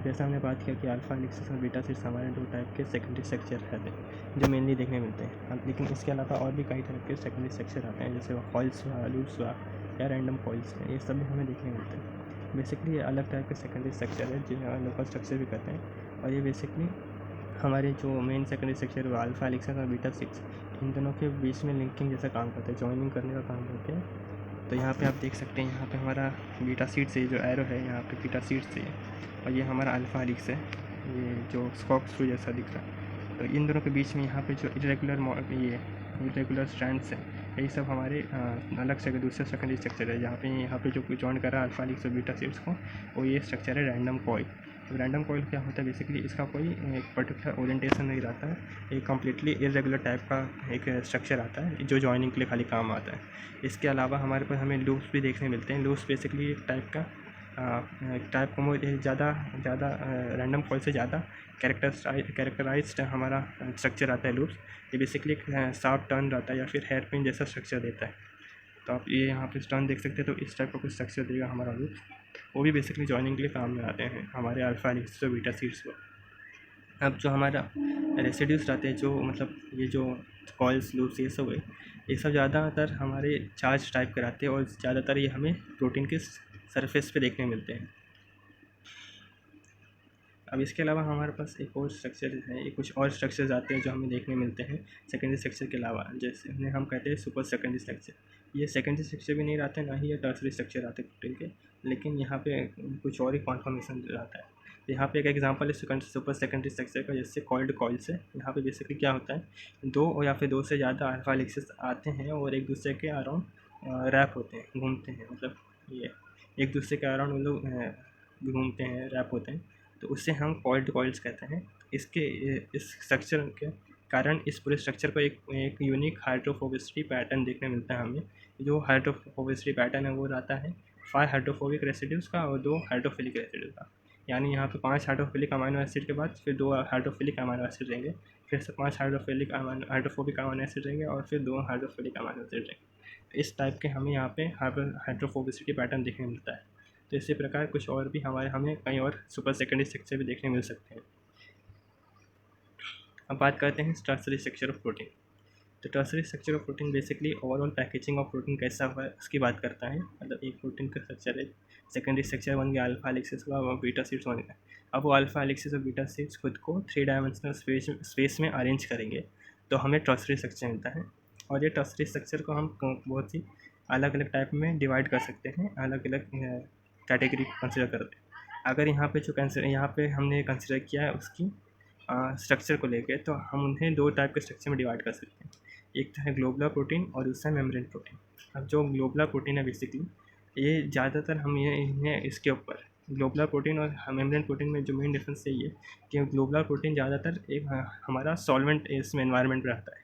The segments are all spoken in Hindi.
जैसा हमने बात किया कि अल्फा हेलिक्स और बीटा शीट्स हमारे दो टाइप के सेकेंडरी स्ट्रक्चर रहते हैं जो मेनली देखने मिलते हैं। अब लेकिन इसके अलावा और भी कई तरह के सेकेंडरी स्ट्रक्चर आते हैं, जैसे कॉइल्स हुआ, लूप्स हुआ या रैंडम कॉइल्स हैं, ये सब भी हमें देखने मिलते हैं। बेसिकली ये अलग टाइप के सेकेंडरी स्ट्रक्चर है जिन्हें लोकल स्ट्रक्चर भी कहते हैं। और ये बेसिकली हमारे जो मेन सेकेंडरी स्ट्रक्चर हुआ अल्फा हेलिक्स और बीटा शीट्स, इन दोनों के बीच में लिंकिंग जैसा काम करते हैं, जॉइनिंग करने का काम करते हैं। तो यहाँ पे आप देख सकते हैं, यहाँ पे हमारा बीटा शीट से जो एरो है यहाँ पे बीटा शीट से है, और ये हमारा अल्फा हेलिक्स है, ये जो स्कॉक थ्रू जैसा दिख रहा है। तो इन दोनों के बीच में यहाँ पे जो इरेगुलर स्ट्रैंड्स हैं, यही सब हमारे अलग से दूसरे सेकेंडरी स्ट्रक्चर है। यहाँ पे जो जॉइन कर रहा है अल्फा हेलिक्स और बीटा शीट्स को, वो ये स्ट्रक्चर है रैंडम कॉइल। तो रैंडम कॉइल क्या होता है, बेसिकली इसका कोई एक पर्टिकुलर ओरिएंटेशन नहीं रहता है, एक कम्प्लीटली इरेगुलर टाइप का एक स्ट्रक्चर आता है जो जॉइनिंग के लिए खाली काम आता है। इसके अलावा हमारे पास हमें लूप्स भी देखने मिलते हैं। लूप्स बेसिकली एक टाइप को ज़्यादा रैंडम कॉइल से ज़्यादा कैरेक्टराइज्ड हमारा स्ट्रक्चर आता है लूप्स। ये बेसिकली एक शार्प टर्न रहता है या फिर हेयर पिन जैसा स्ट्रक्चर देता है। तो आप ये यहाँ पे टर्न देख सकते हैं, तो इस टाइप का कुछ स्ट्रक्चर देगा हमारा लूप्स। वो भी बेसिकली जॉइनिंग के लिए काम में आते हैं हमारे अल्फा हेलिक्स और बीटा शीट्स को। अब जो हमारा रेसिड्यूज रहते हैं, जो मतलब ये जो कॉइल्स लूप्स ये सब है, ये सब ज़्यादातर हमारे चार्ज टाइप के रहते हैं और ज़्यादातर ये हमें प्रोटीन के सरफेस पे देखने मिलते हैं। अब इसके अलावा हमारे पास एक और स्ट्रक्चर है, कुछ और स्ट्रक्चर्स आते हैं जो हमें देखने मिलते हैं सेकेंडरी स्ट्रक्चर के अलावा, जैसे उन्हें हम कहते हैं सुपर सेकेंडरी स्ट्रक्चर। ये सेकेंडरी स्ट्रक्चर भी नहीं रहते, ना ही ये टर्सरी स्ट्रक्चर आते प्रोटीन के, लेकिन यहाँ पे कुछ और ही कॉन्फर्मेशन रहता है। यहाँ पे एक एग्जांपल है सुपर सेकेंडरी स्ट्रक्चर का, जैसे कॉइल्ड कॉइल्स है। यहाँ पे बेसिकली क्या होता है, दो या फिर दो से ज़्यादा अल्फा हेलिक्सेस आते हैं और एक दूसरे के अराउंड रैप होते हैं, घूमते हैं, मतलब ये एक दूसरे के अराउंड वो लोग घूमते हैं, रैप होते हैं, तो उससे हम कॉइल्ड कॉइल्स कहते हैं। इस स्ट्रक्चर के कारण इस पूरे स्ट्रक्चर को एक यूनिक हाइड्रोफोबिसिटी पैटर्न देखने मिलता है हमें। जो हाइड्रोफोबिसिटी पैटर्न है वो रहता है 5 हाइड्रोफोबिक रेसिड्यूज़ का और 2 हाइड्रोफिलिक रेसिड्यूज का। यानी यहाँ पे 5 हाइड्रोफिलिक अमाइनो एसिड के बाद फिर 2 हाइड्रोफिलिक अमाइनो एसिड रहेंगे, फिर से 5 हाइड्रोफोबिक अमाइनो एसिड रहेंगे और फिर 2 हाइड्रोफिलिक अमाइनो एसिड रहेंगे। इस टाइप के हमें यहाँ पे हाइड्रोफोबिसिटी पैटर्न देखने मिलता है। तो इसी प्रकार कुछ और भी हमें कई और सुपर सेकेंडरी स्ट्रक्चर भी देखने मिल सकते हैं। अब बात करते हैं टर्सरी स्ट्रक्चर ऑफ प्रोटीन। तो tertiary structure of protein basically overall packaging of protein कैसा हुआ है उसकी बात करता है। मतलब एक प्रोटीन का स्ट्रक्चर है, सेकेंडरी स्ट्रक्चर बन गया अल्फा हेलिक्स हुआ और बीटा शीट्स बन गया। अब वो अल्फा हेलिक्स और बीटा शीट्स खुद को 3 डायमेंशनल स्पेस में अरेंज करेंगे तो हमें टर्सरी स्ट्रक्चर मिलता है। और ये टर्सरी स्ट्रक्चर को हम बहुत ही अलग अलग टाइप में डिवाइड कर सकते हैं, अलग अलग कैटेगरी कंसिडर करते हैं। अगर यहाँ पे हमने कंसिडर किया है उसकी स्ट्रक्चर को लेके, तो हम उन्हें 2 टाइप के स्ट्रक्चर में डिवाइड कर सकते हैं। एक तो है ग्लोबुलर प्रोटीन और दूसरा मेम्ब्रेन प्रोटीन। अब जो ग्लोबुलर प्रोटीन है बेसिकली ये ज़्यादातर हम इन्हें इसके ऊपर ग्लोबुलर प्रोटीन और मेम्ब्रेन प्रोटीन में जो मेन डिफरेंस ये है कि ग्लोबुलर प्रोटीन ज़्यादातर एक हमारा सॉल्वेंट इसमें एनवायरनमेंट में रहता है,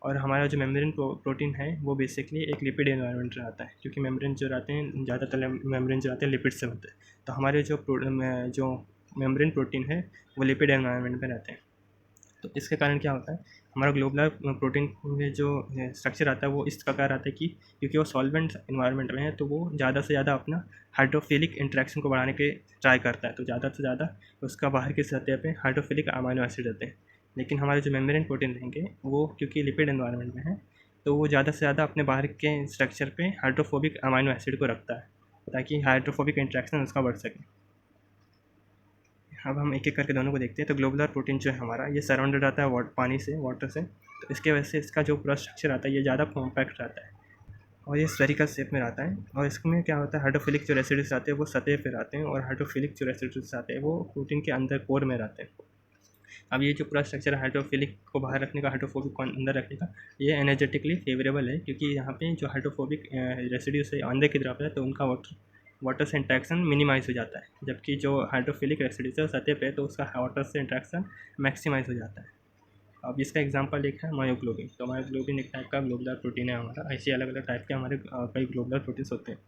और हमारा जो मेम्ब्रेन प्रोटीन है वो बेसिकली एक लिपिड एनवायरनमेंट रहता है, क्योंकि मेम्ब्रेन जो रहते हैं ज़्यादातर मेम्ब्रेन जो रहते हैं लिपिड से होते हैं। तो हमारे जो मेम्ब्रेन प्रोटीन है वो लिपिड एनवायरनमेंट में रहते हैं। तो इसके कारण क्या होता है, हमारा ग्लोबुलर प्रोटीन में जो स्ट्रक्चर आता है वो इस प्रकार आता है कि क्योंकि वो सॉल्वेंट इन्वायरमेंट में है तो वो ज़्यादा से ज़्यादा अपना हाइड्रोफिलिक इंटरेक्शन को बढ़ाने के ट्राई करता है, तो ज़्यादा से ज़्यादा उसका बाहर की सतह पे हाइड्रोफिलिक अमाइनो एसिड रहते हैं। लेकिन हमारे जो मेम्ब्रेन प्रोटीन रहेंगे वो क्योंकि लिपिड एनवायरनमेंट में है तो वो ज़्यादा से ज़्यादा अपने बाहर के स्ट्रक्चर पे हाइड्रोफोबिक अमाइनो एसिड को रखता है ताकि हाइड्रोफोबिक इंटरेक्शन उसका बढ़ सके। अब हम एक एक करके दोनों को देखते हैं। तो ग्लोबुलर प्रोटीन जो है हमारा ये सराउंडेड रहता है वाटर से, तो इसके वजह से इसका जो पूरा स्ट्रक्चर आता है ये ज़्यादा कॉम्पैक्ट रहता है और ये स्फेरिकल शेप में रहता है। और इसमें क्या होता है, हाइड्रोफिलिक जो रेसिड्यूज आते हैं वो सतह पे रहते हैं और हाइड्रोफिलिक जो रेसिड्यूज आते हैं वो प्रोटीन के अंदर कोर में रहते हैं। अब ये जो पूरा स्ट्रक्चर है हाइड्रोफिलिक को बाहर रखने का, हाइड्रोफोबिक को अंदर रखने का, ये एनर्जेटिकली फेवरेबल है, क्योंकि यहाँ पे जो हाइड्रोफोबिक रेसिड्यूज है अंदर की तरफ है तो उनका वाटर से इंट्रैक्शन मिनिमाइज हो जाता है, जबकि जो हाइड्रोफिलिक रेसिड्यूज है सतह पे तो उसका वाटर से इंट्रैक्शन मैक्सिमाइज हो जाता है। अब इसका एग्जांपल एक है मायोग्लोबिन। तो मायोग्लोबिन एक टाइप का ग्लोबुलर प्रोटीन है हमारा। ऐसे अलग अलग टाइप के हमारे कई ग्लोबुलर प्रोटीन्स होते हैं।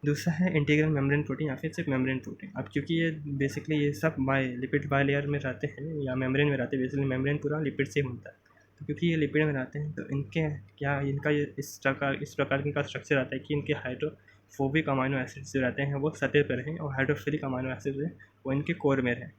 दूसरा है इंटीग्रल मेम्ब्रेन प्रोटीन या फिर सिर्फ मेम्ब्रेन प्रोटीन। अब क्योंकि ये बेसिकली ये सब लिपिड बाय लेयर में रहते हैं या मेम्ब्रेन में रहते हैं, बेसिकली मेम्ब्रेन पूरा लिपिड से बनता है, तो क्योंकि ये लिपिड में रहते हैं तो इनका ये इस प्रकार इनका स्ट्रक्चर आता है कि इनके फोबिक अमाइनो एसिड्स जो रहते हैं वो सतह पर रहें और हाइड्रोफिलिक अमाइनो एसिड्स हैं वो इनके कोर में रहें।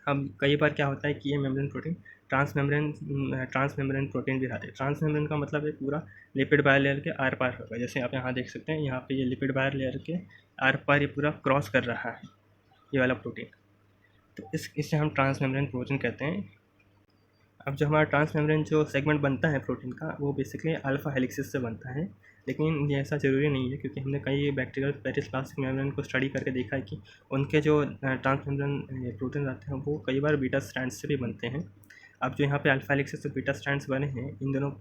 अब कई बार क्या होता है कि ये मेम्ब्रेन प्रोटीन ट्रांसमेम्ब्रेन प्रोटीन भी रहते हैं। ट्रांसमेम्ब्रेन का मतलब है पूरा लिपिड बायलेयर के आर पार होगा। जैसे आप यहाँ देख सकते हैं, यहाँ पे ये लिपिड बायलेयर के आर पार ये पूरा क्रॉस कर रहा है ये वाला प्रोटीन, तो इसे हम ट्रांसमेम्ब्रेन प्रोटीन कहते हैं। अब जो हमारा ट्रांसमेम्ब्रेन जो सेगमेंट बनता है प्रोटीन का, वो बेसिकली अल्फा हेलिक्सिस से बनता है, लेकिन ये ऐसा ज़रूरी नहीं है, क्योंकि हमने कई बैक्टीरियल पेरिप्लास्टिक मेम्ब्रेन को स्टडी करके देखा है कि उनके जो ट्रांसमेम्ब्रेन प्रोटीन आते हैं वो कई बार बीटा स्ट्रैंड्स से भी बनते हैं। अब जो यहाँ पे अल्फा हेलिक्सिस और बीटा स्ट्रैंड्स बने हैं,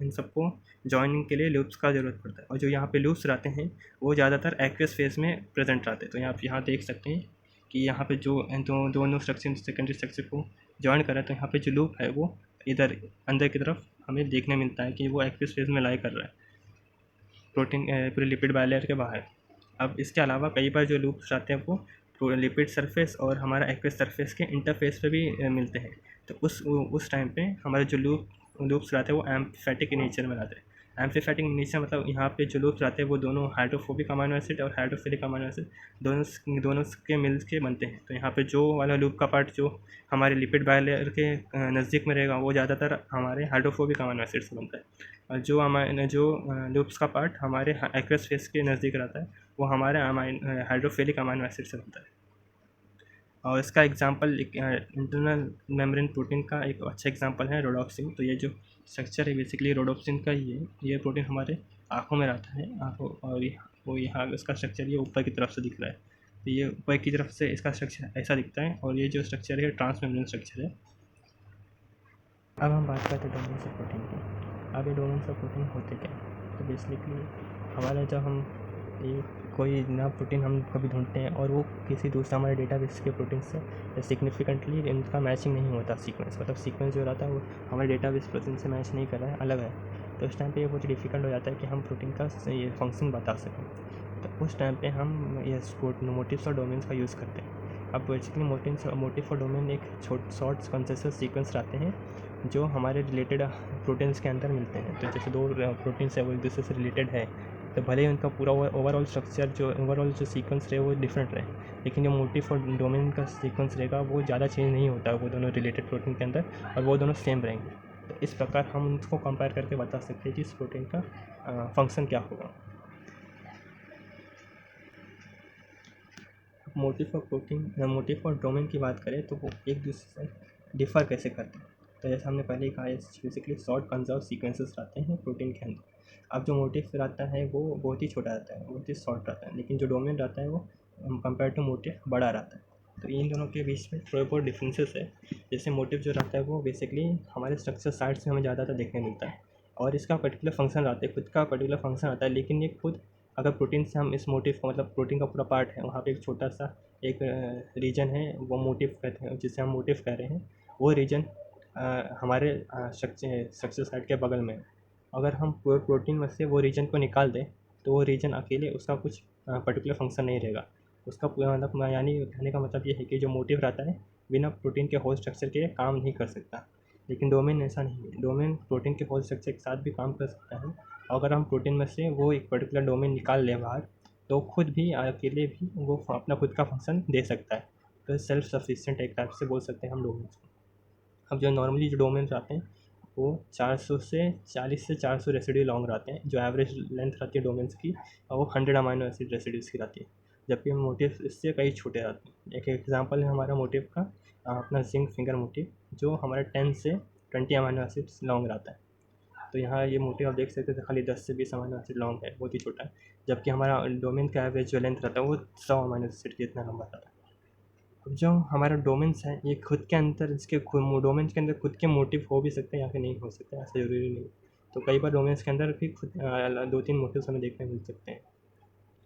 इन सबको जॉइनिंग के लिए लूप्स का ज़रूरत पड़ता है, और जो यहाँ पे लूप्स रहते हैं वो ज़्यादातर एक्वियस फेज में प्रेजेंट रहते हैं। तो आप यहाँ देख सकते हैं कि यहाँ पे जो दोनों स्ट्रक्चर सेकेंडरी स्ट्रक्चर को जॉइन करा, तो यहाँ पे जो लूप है वो इधर अंदर की तरफ हमें देखने मिलता है कि वो एक्वियस फेज में लाई कर रहा है प्रोटीन पूरे लिपिड बायलेयर के बाहर। अब इसके अलावा कई बार जो लूप्स आते हैं वो लिपिड सरफेस और हमारा एक्वियस सरफेस के इंटरफेस पे भी मिलते हैं। तो उस टाइम पे हमारे जो लूप्स रहते हैं वो एम्फेटिक नेचर में रहते हैं। एम्फीफैटिक नेचर मतलब यहाँ पे जो लूप्स रहते हैं वो दोनों हाइड्रोफोबिक अमाइनो एसिड और हाइड्रोफिलिक अमाइनो एसिड दोनों के मिल के बनते हैं। तो यहाँ पे जो वाला लूप का पार्ट जो हमारे लिपिड बायलेयर के नज़दीक में रहेगा वो ज़्यादातर हमारे हाइड्रोफोबिक अमाइनो एसिड से बनता है, और जो लूप्स का पार्ट हमारे एक्वस फेस के नज़दीक रहता है वो हमारे हाइड्रोफिलिक अमाइनो एसिड से बनता है। और इसका एग्जांपल एक इंटरनल मेम्ब्रेन प्रोटीन का एक अच्छा एग्जांपल है रोडोप्सिन। तो ये जो स्ट्रक्चर है बेसिकली रोडोप्सिन का ही है। ये प्रोटीन हमारे आँखों में रहता है, आँखों, और वो यहाँ इसका स्ट्रक्चर ये ऊपर की तरफ से दिख रहा है। तो ये ऊपर की तरफ से इसका स्ट्रक्चर ऐसा दिखता है, और ये जो स्ट्रक्चर है ट्रांसमेम्ब्रेन स्ट्रक्चर है। अब हम बात करते हैं डोमेन्स ऑफ प्रोटीन की। अब ये डोमेन्स ऑफ प्रोटीन होते क्या हैं? तो बेसिकली हमारा जब हम ये कोई नया प्रोटीन हम कभी ढूंढते हैं और वो किसी दूसरे हमारे डेटाबेस के प्रोटीन से सिग्निफिकेंटली इनका मैचिंग नहीं होता सीक्वेंस, मतलब सीक्वेंस जो रहता है वो हमारे डेटाबेस प्रोटीन से मैच नहीं कर रहा है, अलग है। तो उस टाइम पे ये बहुत डिफ़िकल्ट हो जाता है कि हम प्रोटीन का ये फंक्शन बता सकें। तो उस टाइम पे हम ये मोटिव्स और डोमेन्स का यूज़ करते हैं। अब बेसिकली मोटिव और डोमेन एक शॉर्ट कंसेसिव सीक्वेंस रहते हैं जो हमारे रिलेटेड प्रोटीन्स के अंदर मिलते हैं। तो जैसे दो प्रोटीन्स है वो एक दूसरे से रिलेटेड है, तो भले ही उनका पूरा ओवरऑल स्ट्रक्चर जो ओवरऑल जो सीक्वेंस रहे वो डिफरेंट रहे, लेकिन जो मोटिव और डोमेन का सीक्वेंस रहेगा वो ज़्यादा चेंज नहीं होता, वो दोनों रिलेटेड प्रोटीन के अंदर, और वो दोनों सेम रहेंगे। तो इस प्रकार हम उनको कंपेयर करके बता सकते हैं कि इस प्रोटीन का फंक्शन क्या होगा। मोटिव और डोमेन की बात करें तो वो एक दूसरे से डिफ़र कैसे करते हैं। तो जैसे हमने पहले ही कहा, बेसिकली शॉर्ट कंजर्व सीक्वेंसेस रहते हैं प्रोटीन के अंदर। अब जो मोटिव रहता है वो बहुत ही छोटा रहता है, बहुत ही शॉर्ट रहता है, लेकिन जो डोमेन रहता है वो कंपेयर टू मोटिव बड़ा रहता है। तो इन दोनों के बीच में थोड़े बहुत डिफरेंसेस है। जैसे मोटिव जो रहता है वो बेसिकली हमारे स्ट्रक्चर साइड से हमें ज़्यादातर देखने मिलता है, और इसका पर्टिकुलर फंक्शन रहता है, खुद का पर्टिकुलर फंक्शन आता है, लेकिन ये खुद अगर प्रोटीन से हम इस मोटिव को, मतलब प्रोटीन का पूरा पार्ट है, वहाँ पे एक छोटा सा एक रीजन है वो मोटिव कहते हैं, जिसे हम मोटिव कह रहे हैं, वो रीजन हमारे स्ट्रक्चर साइड के बगल में है। अगर हम पूरे प्रोटीन में से वो रीजन को निकाल दें तो वो रीजन अकेले उसका कुछ पर्टिकुलर फंक्शन नहीं रहेगा। उसका पूरा मतलब, यानी कहने का मतलब ये है कि जो मोटिव रहता है बिना प्रोटीन के होल स्ट्रक्चर के काम नहीं कर सकता, लेकिन डोमेन ऐसा नहीं है। डोमेन प्रोटीन के होल स्ट्रक्चर के साथ भी काम कर सकता है। अगर हम प्रोटीन में से वो एक पर्टिकुलर डोमेन निकाल लें बाहर, तो खुद भी अकेले भी वो अपना खुद का फंक्शन दे सकता है। तो सेल्फ सफिशिएंट एक टाइप से बोल सकते हैं हम डोमेन्स को। अब जो नॉर्मली जो डोमेन्स आते हैं वो 40 से 400 रेसिड्यू लॉन्ग रहते हैं। जो एवरेज लेंथ रहती है डोमेन्स की वो 100 अमाइनो एसिड रेसिड्यूज़ की रहती है, जबकि मोटिव इससे कई छोटे रहते हैं। एक एग्जांपल है हमारा मोटिव का अपना जिंक फिंगर मोटिव, जो हमारा 10 से 20 अमाइनो एसिड्स लॉन्ग रहता है। तो यहाँ ये मोटिव आप देख सकते हैं खाली 10 से 20 अमाइनो एसिड लॉन्ग है, बहुत ही छोटा है, जबकि हमारा डोमेन का एवरेज जो लेंथ रहता है वो 100 अमाइनो एसिड के इतना लंबा रहता है। अब जो हमारा डोमेन्स है ये खुद के अंदर, इसके डोमेन्स के अंदर खुद के मोटिव हो भी सकते हैं या फिर नहीं हो सकते, ऐसा ज़रूरी नहीं। तो कई बार डोमेन्स के अंदर भी खुद 2-3 मोटिव्स हमें देखने मिल सकते हैं,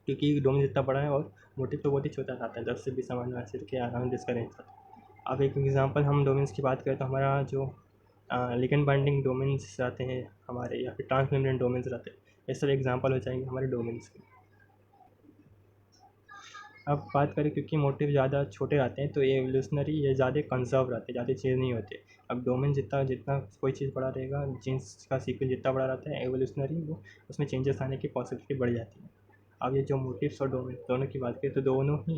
क्योंकि डोमेन जितना बड़ा है और मोटिव तो बहुत ही छोटा रहता है, 10 से 20 अमाइनो एसिड के अराउंड इसका रेंज रहता है। अब एक एग्जांपल हम डोमेन्स की बात करें तो हमारा जो लिगेंड बाइंडिंग डोमेन्स रहते हैं हमारे, या फिर ट्रांसमेम्ब्रेन डोमेन्स रहते हैं, ये सब एग्जांपल हो जाएंगे हमारे डोमेन्स के। अब बात करें, क्योंकि मोटिव ज़्यादा छोटे रहते हैं तो ये एवोल्यूशनरी ये ज़्यादा कंजर्व रहते हैं, ज़्यादा चेंज नहीं होते। अब डोमेन जितना जितना कोई चीज़ बड़ा रहेगा, जीन्स का सीक्वेंस जितना बड़ा रहता है एवोल्यूशनरी वो उसमें चेंजेस आने की पॉसिबिलिटी बढ़ जाती है। अब ये जो मोटिव्स और डोमेन दोनों की बात करें तो दोनों ही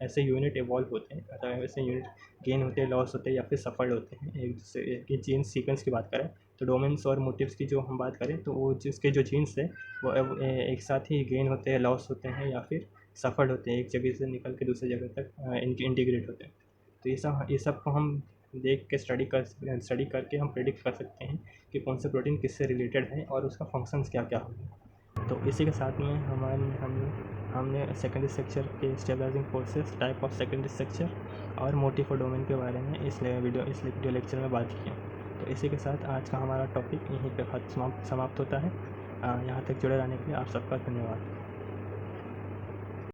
ऐसे यूनिट इवॉल्व होते हैं, मतलब ऐसे यूनिट गेन होते हैं, लॉस होते हैं या फिर सफल होते हैं एक दूसरे की जीन सीक्वेंस की बात करें तो डोमेन्स और मोटिव्स की जो हम बात करें तो वो जिसके जो जीन्स है वो अब एक साथ ही गेन होते हैं, लॉस होते हैं या फिर सफल होते हैं, एक जगह से निकल के दूसरी जगह तक इंटीग्रेट होते हैं। तो ये सब को हम देख के स्टडी करके हम प्रेडिक्ट कर सकते हैं कि कौन सा प्रोटीन किससे रिलेटेड है और उसका फंक्शंस क्या क्या होंगे। तो इसी के साथ में हमने सेकेंडरी स्ट्रक्चर के stabilising forces, type of secondary structure और मोटिव और डोमेन के बारे में इस वीडियो लेक्चर में बात की है। तो इसी के साथ आज का हमारा टॉपिक यहीं पे समाप्त होता है। यहाँ तक जुड़े रहने के लिए आप सबका धन्यवाद।